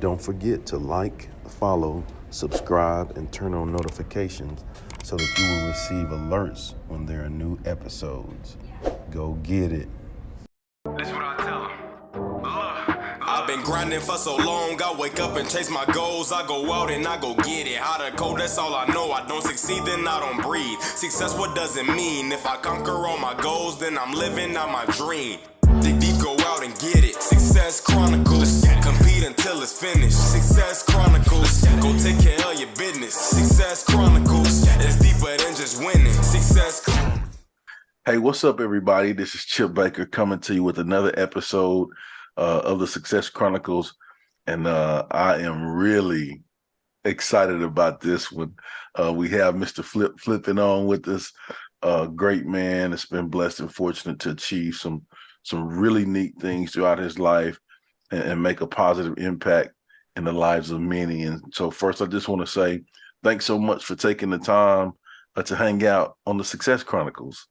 Don't forget to like, follow, subscribe, and turn on notifications so that you will receive alerts when there are new episodes. Go get it. That's what I tell them. I've been grinding for so long, I wake up and chase my goals. I go out and I go get it. How to code, that's all I know. I don't succeed, then I don't breathe. Success, what does it mean? If I conquer all my goals, then I'm living out my dream. Dig deep, go out and get it. Success Chronicles. Compete until it's finished. Success Chronicles. Go take care of your business. Success Chronicles. It's deeper than just winning. Success Chronicles. Hey, what's up, everybody? This is Chip Baker coming to you with another episode of the Success Chronicles. And I am really excited about this one. We have Mr. Flippen on with us. Great man. It's been blessed and fortunate to achieve some really neat things throughout his life and make a positive impact in the lives of many. And so first, I just want to say thanks so much for taking the time to hang out on the Success Chronicles.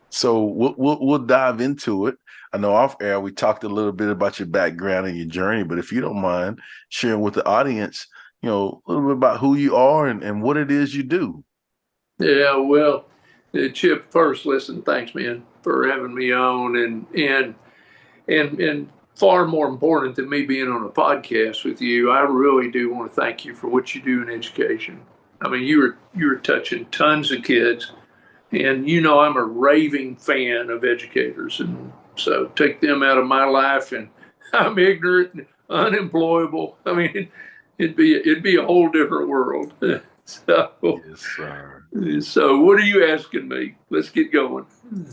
So we'll dive into it. I know off air we talked a little bit about your background and your journey, but if you don't mind sharing with the audience, a little bit about who you are and what it is you do. Yeah, well, Chip, first, listen, thanks, man, for having me on, and far more important than me being on a podcast with you, I really do want to thank you for what you do in education. I mean, you were touching tons of kids, and I'm a raving fan of educators, and so take them out of my life, and I'm ignorant and unemployable. I mean, it'd be a whole different world. So, Yes, sir. So what are you asking me? Let's get going.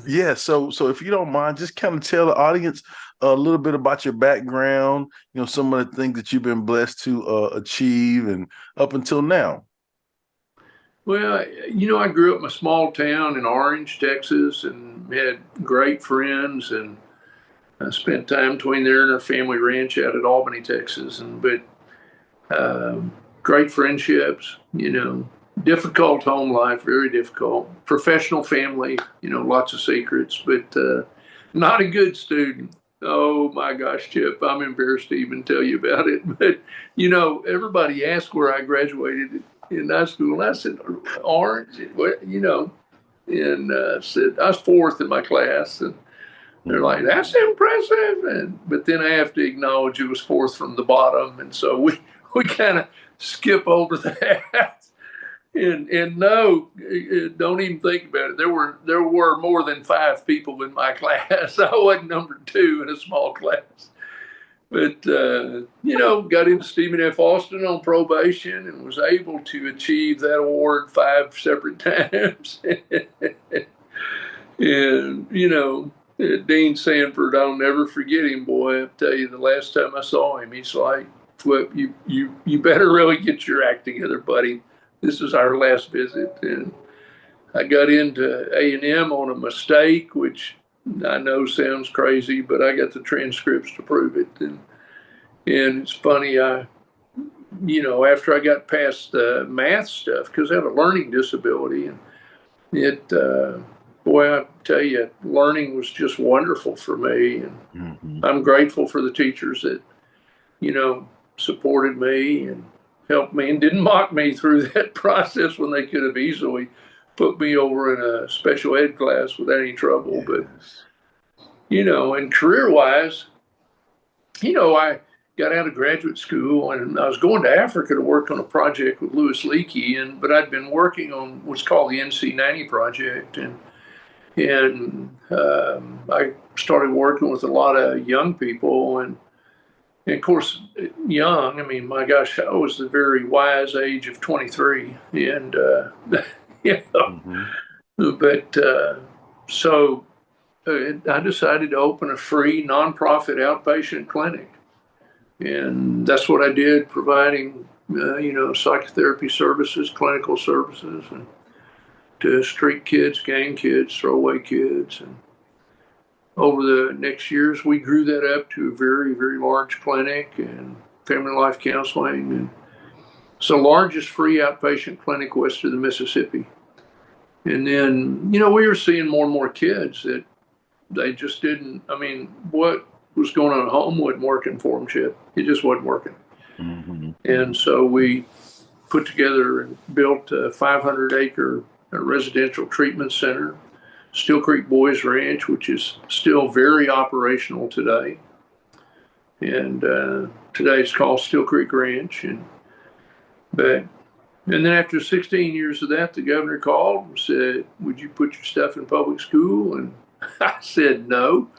Yeah, so if you don't mind, just kind of tell the audience a little bit about your background, some of the things that you've been blessed to achieve and up until now. Well, I grew up in a small town in Orange, Texas, and had great friends, and I spent time between there and our family ranch out at Albany, Texas, but great friendships, difficult home life, very difficult. Professional family, lots of secrets, but not a good student. Oh my gosh, Chip, I'm embarrassed to even tell you about it. But, everybody asked where I graduated in high school, and I said, Orange, and said I was fourth in my class, and they're like, that's impressive. But then I have to acknowledge it was fourth from the bottom, and so we kind of skip over that. And no, don't even think about it. There were more than 5 people in my class. I wasn't number 2 in a small class. But, got into Stephen F. Austin on probation and was able to achieve that award 5 separate times. And, Dean Sanford, I'll never forget him, boy. I'll tell you, the last time I saw him, he's like, Flip, you better really get your act together, buddy. This is our last visit. And I got into A&M on a mistake, which I know sounds crazy, but I got the transcripts to prove it. And it's funny, after I got past the math stuff, because I have a learning disability, and boy, I tell you, learning was just wonderful for me. And I'm grateful for the teachers that, supported me and helped me and didn't mock me through that process when they could have easily put me over in a special ed class without any trouble. Yes. But, and career-wise, I got out of graduate school and I was going to Africa to work on a project with Louis Leakey, but I'd been working on what's called the NC90 project, and I started working with a lot of young people, and of course, young, I mean, my gosh, I was the very wise age of 23. And, but so I decided to open a free nonprofit outpatient clinic. And that's what I did, providing, psychotherapy services, clinical services, and to street kids, gang kids, throwaway kids. And over the next years, we grew that up to a very, very large clinic and family life counseling. And it's the largest free outpatient clinic west of the Mississippi. And then, we were seeing more and more kids that They just didn't. I mean, what was going on at home wasn't working for them, Chip. It just wasn't working. Mm-hmm. And so we put together and built a 500-acre residential treatment center, Steel Creek Boys Ranch, which is still very operational today. And today it's called Steel Creek Ranch. And then after 16 years of that, the governor called and said, "Would you put your stuff in public school?" And I said no.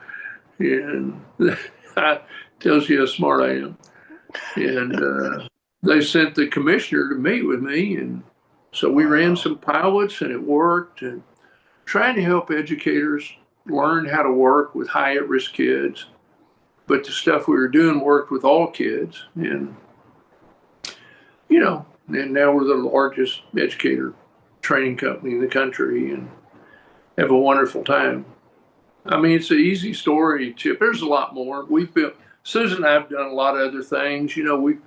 And that tells you how smart I am. And they sent the commissioner to meet with me. And so we ran some pilots and it worked, and trying to help educators learn how to work with high at-risk kids. But the stuff we were doing worked with all kids. And, and now we're the largest educator training company in the country and have a wonderful time. I mean, it's an easy story, Chip. There's a lot more. Susan and I have done a lot of other things. We've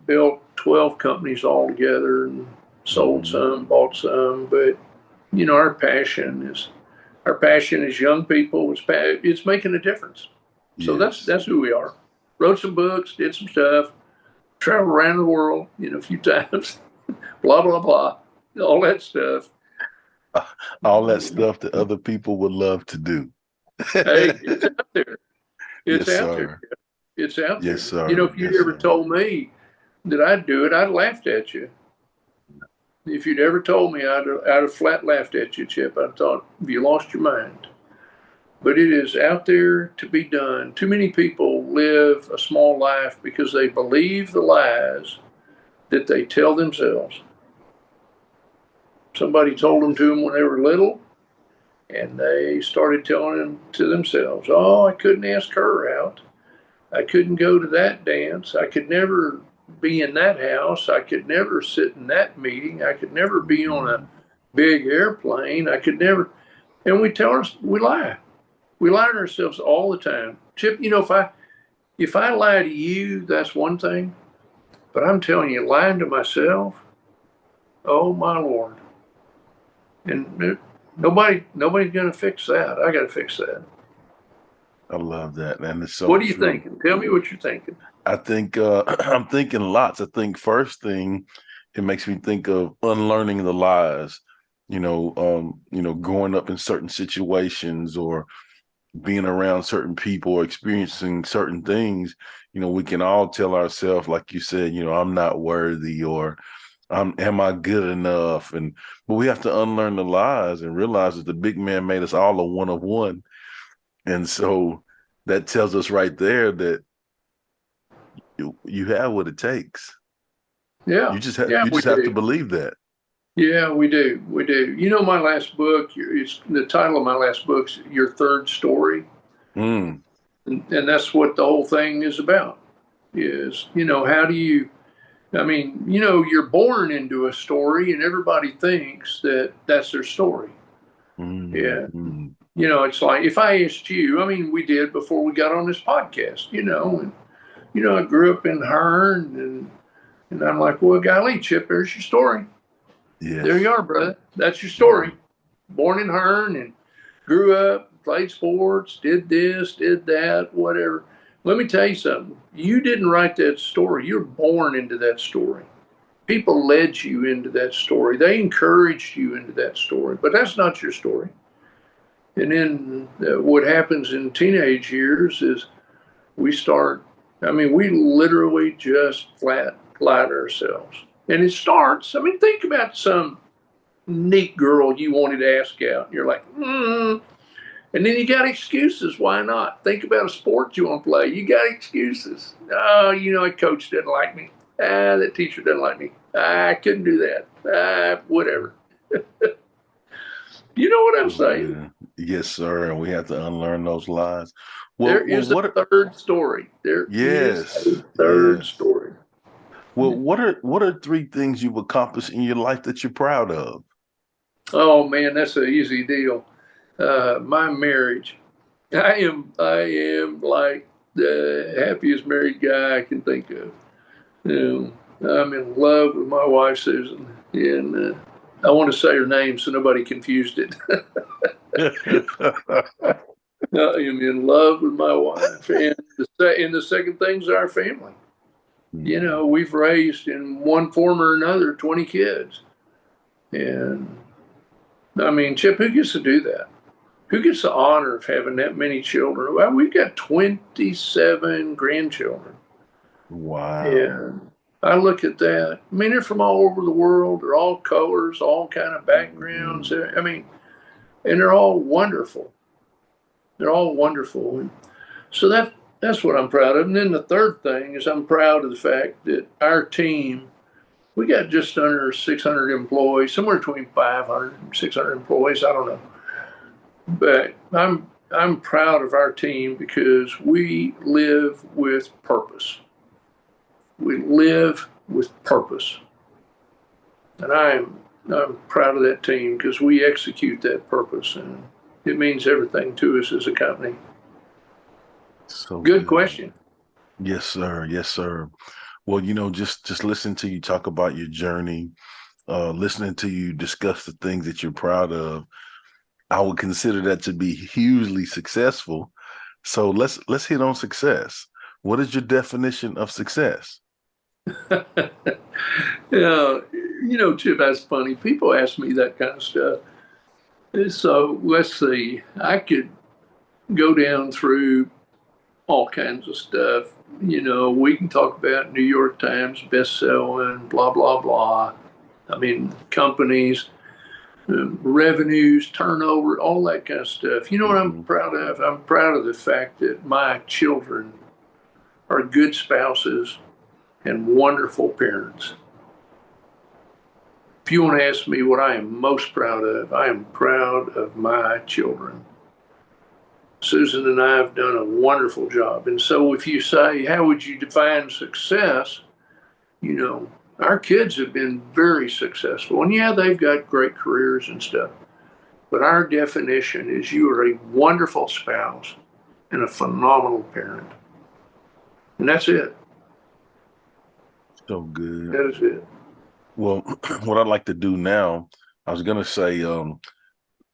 built 12 companies all together and sold some, bought some. But, our passion is young people. It's making a difference. So that's who we are. Wrote some books, did some stuff, traveled around the world, a few times, blah, blah, blah, all that stuff. All that stuff that other people would love to do. Hey, it's out there. It's Yes, out sir. there. It's out there. Yes, sir. If you'd ever told me that I'd do it, I'd laughed at you. If you'd ever told me, I'd have flat laughed at you, Chip. I thought, have you lost your mind? But it is out there to be done. Too many people live a small life because they believe the lies that they tell themselves. Somebody told them to them when they were little, and they started telling them to themselves, "Oh, I couldn't ask her out. I couldn't go to that dance. I could never be in that house. I could never sit in that meeting. I could never be on a big airplane. I could never." And we lie. We lie to ourselves all the time. Chip, if I lie to you, that's one thing. But I'm telling you, lying to myself, oh my Lord. And nobody's going to fix that. I got to fix that. I love that, man. It's so What are you true. thinking? Tell me what you're thinking. I think I'm thinking lots. I think first thing, it makes me think of unlearning the lies. Growing up in certain situations or being around certain people or experiencing certain things. We can all tell ourselves, like you said, I'm not worthy, or am I good enough? But we have to unlearn the lies and realize that the big man made us all a one of one. And so that tells us right there that you have what it takes. Yeah. You just have to believe that. Yeah, we do. We do. My last book, the title of my last book's Your Third Story. And that's what the whole thing is about is, how do you, you're born into a story and everybody thinks that that's their story. Yeah. It's like if I asked you, we did before we got on this podcast, I grew up in Hearn and I'm like, well, golly, Chip, there's your story. Yes. There you are, brother. That's your story. Born in Hearn and grew up, played sports, did this, did that, whatever. Let me tell you something. You didn't write that story. You're born into that story. People led you into that story. They encouraged you into that story, but that's not your story. And then what happens in teenage years is we literally just flat lie to ourselves. And it starts, think about some neat girl you wanted to ask out. And you're like, And then you got excuses. Why not? Think about a sport you want to play. You got excuses. Oh, a coach didn't like me. That teacher didn't like me. I couldn't do that. Whatever. You know what I'm saying? Yes, sir. And we have to unlearn those lies. There is a third story. There is a third story. Well, what are three things you've accomplished in your life that you're proud of? Oh man, that's an easy deal. My marriage. I am like the happiest married guy I can think of. I'm in love with my wife Susan, and I want to say her name so nobody confused it. I am in love with my wife, and the second thing's our family. You know, we've raised in one form or another 20 kids, and I mean, Chip, who gets to do that? Who gets the honor of having that many children? Well, we've got 27 grandchildren. Wow. And I look at that. I mean, they're from all over the world. They're all colors, all kind of backgrounds. Mhm. I mean, and they're all wonderful. They're all wonderful. And so that's what I'm proud of. And then the third thing is I'm proud of the fact that our team, we got just under 600 employees, somewhere between 500 and 600 employees. I don't know. But I'm proud of our team because we live with purpose. We live with purpose. And I'm proud of that team because we execute that purpose, and it means everything to us as a company. So Good good. question. Yes, sir. Yes, sir. Well, just listen to you talk about your journey, listening to you discuss the things that you're proud of. I would consider that to be hugely successful. So let's hit on success. What is your definition of success? Yeah, Chip, that's funny. People ask me that kind of stuff. So let's see. I could go down through all kinds of stuff. We can talk about New York Times best-selling, blah, blah, blah. I mean, companies, revenues, turnover, all that kind of stuff. You know what I'm Hmm. proud of? I'm proud of the fact that my children are good spouses and wonderful parents. If you want to ask me what I am most proud of, I am proud of my children. Susan and I have done a wonderful job. And so if you say, how would you define success? Our kids have been very successful. And yeah, they've got great careers and stuff. But our definition is you are a wonderful spouse and a phenomenal parent. And that's it. So good. That is it. Well, what I'd like to do now, I was gonna say,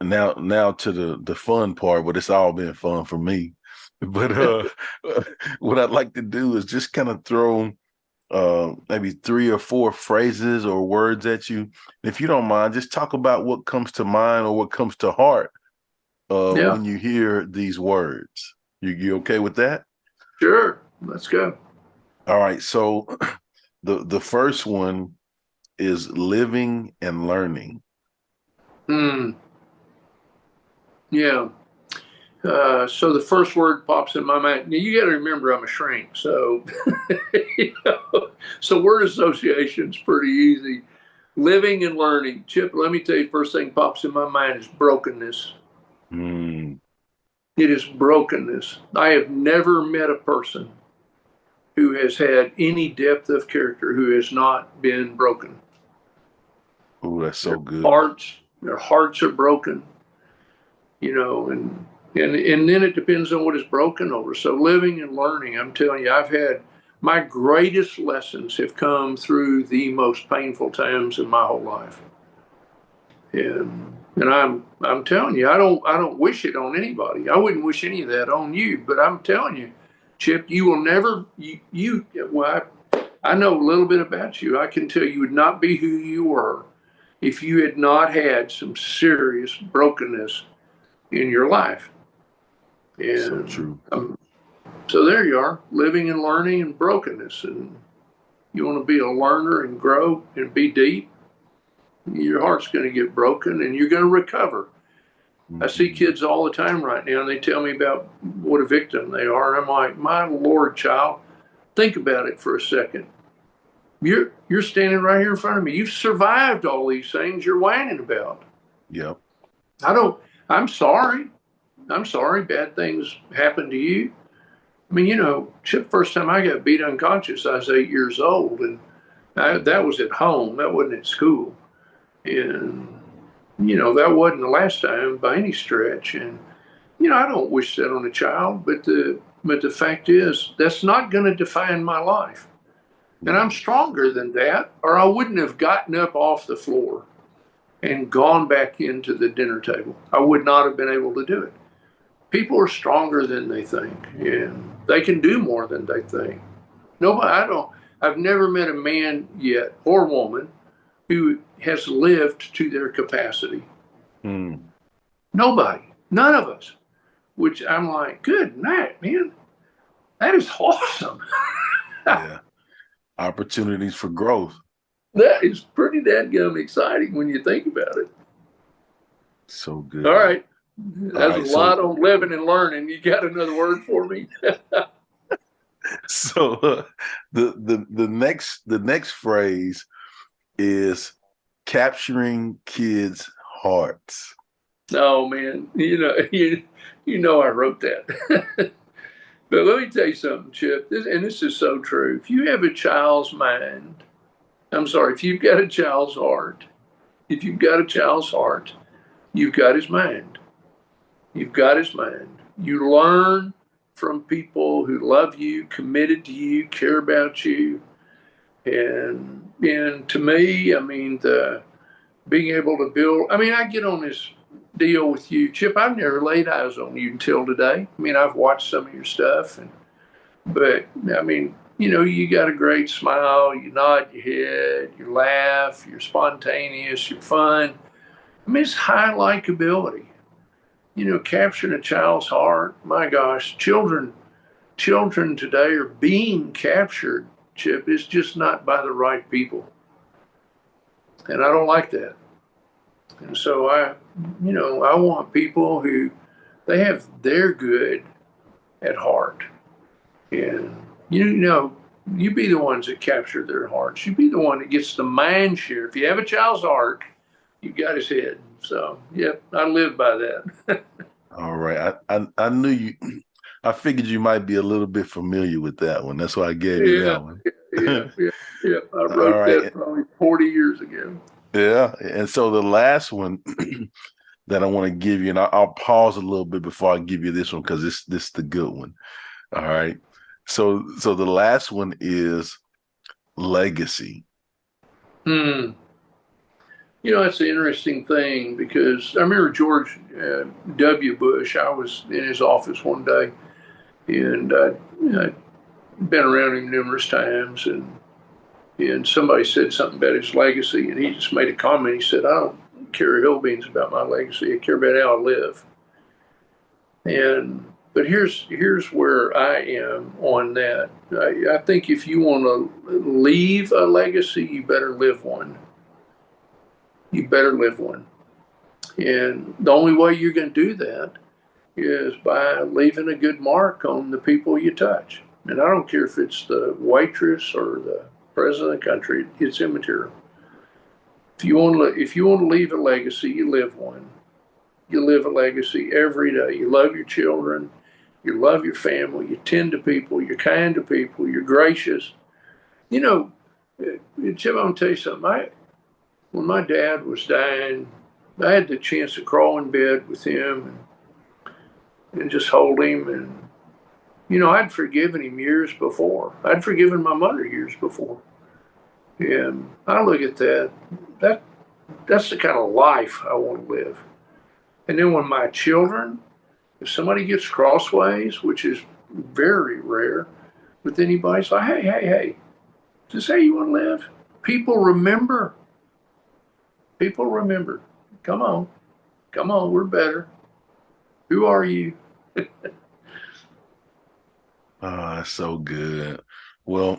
now to the fun part, but it's all been fun for me. But what I'd like to do is just kind of throw maybe three or four phrases or words at you. If you don't mind, just talk about what comes to mind or what comes to heart Yeah, when you hear these words. You okay with that? sure. Let's go. All right. So the first one is living and learning. Hmm. Yeah. So the first word pops in my mind. Now you got to remember I'm a shrink, so so word association's pretty easy. Living and learning. Chip, let me tell you, first thing pops in my mind is brokenness. Mm. It is brokenness. I have never met a person who has had any depth of character who has not been broken. Oh, that's Their so good. hearts are broken, and then it depends on what is broken over. So living and learning, I'm telling you, I've had my greatest lessons have come through the most painful times in my whole life. And I'm telling you, I don't wish it on anybody. I wouldn't wish any of that on you, but I'm telling you, Chip, you will never well, I know a little bit about you. I can tell you would not be who you were if you had not had some serious brokenness in your life. So And true. so there you are, living and learning and brokenness. And you want to be a learner and grow and be deep, your heart's going to get broken and you're going to recover. I see Mhm. kids all the time right now, and they tell me about what a victim they are. And I'm like, my Lord, child, think about it for a second. You're standing right here in front of me. You've survived all these things you're whining about. Yep. I don't. I'm sorry. I'm sorry. Bad things happened to you. I mean, Chip, first time I got beat unconscious, I was 8 years old, and that was at home. That wasn't at school, and that wasn't the last time by any stretch. And I don't wish that on a child, but the fact is that's not going to define my life. And I'm Yes. stronger than that, or I wouldn't have gotten up off the floor and gone back into the dinner table. I would not have been able to do it. people are stronger than they think, and they can do more than they think. I've never met a man yet or woman who has lived to their capacity. Mm. Nobody, none of us, which I'm like, good night, man. That is awesome. Yeah. Opportunities for growth. That is pretty dadgum exciting when you think about it. So good. All right. All That's a right. lot on living and learning. You got another word for me? So the next phrase is capturing kids' hearts. Oh man, you know I wrote that. But let me tell you something, Chip, and this is so true. If you have a child's mind, I'm sorry, if you've got a child's heart, if you've got a child's heart, you've got his mind. You've got his mind. You learn from people who love you, committed to you, care about you. And to me, I mean, the being able to build, I mean, I get on this deal with you, Chip. I've never laid eyes on you until today. I mean, I've watched some of your stuff, but I mean, you got a great smile. You nod your head, you laugh, you're spontaneous, you're fun. I mean, it's high likability. Capturing a child's heart. My gosh, children today are being captured, Chip. It's just not by the right people, and I don't like that. And so I want people who they have their good at heart, and you be the ones that capture their hearts. You be the one that gets the mind share. If you have a child's heart, you got his head. So, yep, I live by that. All right. I knew you. I figured you might be a little bit familiar with that one. That's why I gave you Yeah, that one. yeah. I All wrote that right. probably 40 years ago. Yeah. And so the last one that I want to give you, and I'll pause a little bit before I give you this one because this is the good one. All right. So the last one is legacy. Hmm. It's an interesting thing because I remember George W. Bush. I was in his office one day, and I'd been around him numerous times, and somebody said something about his legacy, and he just made a comment. He said, "I don't care a hill beans about my legacy. I care about how I live." But here's where I am on that. I think if you want to leave a legacy, you better live one. You better live one. And the only way you're going to do that is by leaving a good mark on the people you touch. And I don't care if it's the waitress or the president of the country, it's immaterial. If you want to leave a legacy, you live one. You live a legacy every day. You love your children, you love your family, you tend to people, you're kind to people, you're gracious. You know, Chip, I'm going to tell you something. When my dad was dying, I had the chance to crawl in bed with him and just hold him. And, I'd forgiven him years before. I'd forgiven my mother years before. And I look at that's the kind of life I want to live. And then when my children, if somebody gets crossways, which is very rare with anybody, it's like, hey, is this how you want to live? People remember. People remember. Come on, we're better. Who are you? That's so good. Well,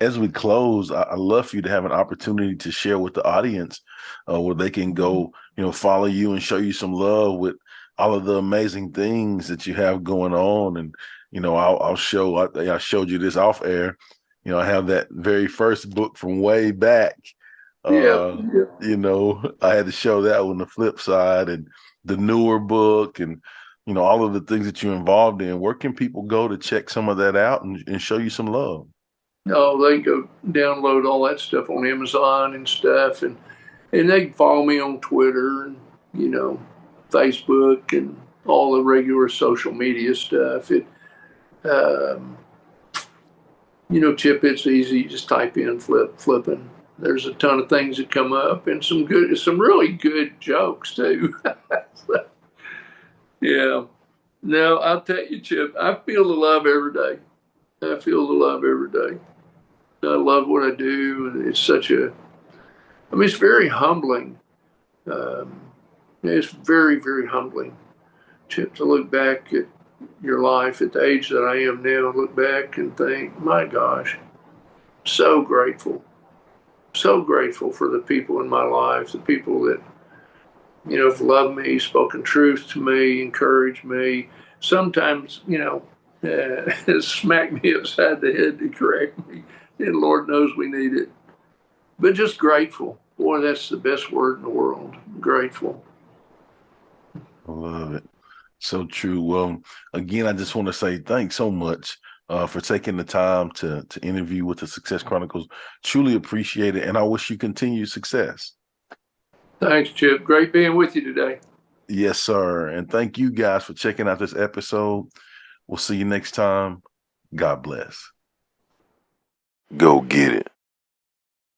as we close, I love for you to have an opportunity to share with the audience where they can go, follow you and show you some love with all of the amazing things that you have going on. And, I'll show, I showed you this off air. I have that very first book from way back. Yeah. I had to show that on the flip side and the newer book and, all of the things that you're involved in. Where can people go to check some of that out and show you some love? No, they can go download all that stuff on Amazon and stuff, and they can follow me on Twitter and Facebook and all the regular social media stuff. Um, Chip, it's easy. You just type in Flippen. There's a ton of things that come up and some really good jokes too. Yeah. No, I'll tell you, Chip, I feel the love every day. I feel the love every day. I love what I do, and it's it's very humbling. Um, it's very, very humbling, Chip, to look back at your life at the age that I am now, look back and think, my gosh, so grateful. So grateful for the people in my life, the people that, have loved me, spoken truth to me, encouraged me. Sometimes, smacked me upside the head to correct me. And Lord knows we need it. But just grateful. Boy, that's the best word in the world. Grateful. I love it. So true. Well, again, I just want to say thanks so much for taking the time to interview with the Success Chronicles. Truly appreciate it, and I wish you continued success. Thanks, Chip. Great being with you today. Yes, sir. And thank you guys for checking out this episode. We'll see you next time. God bless. Go get it.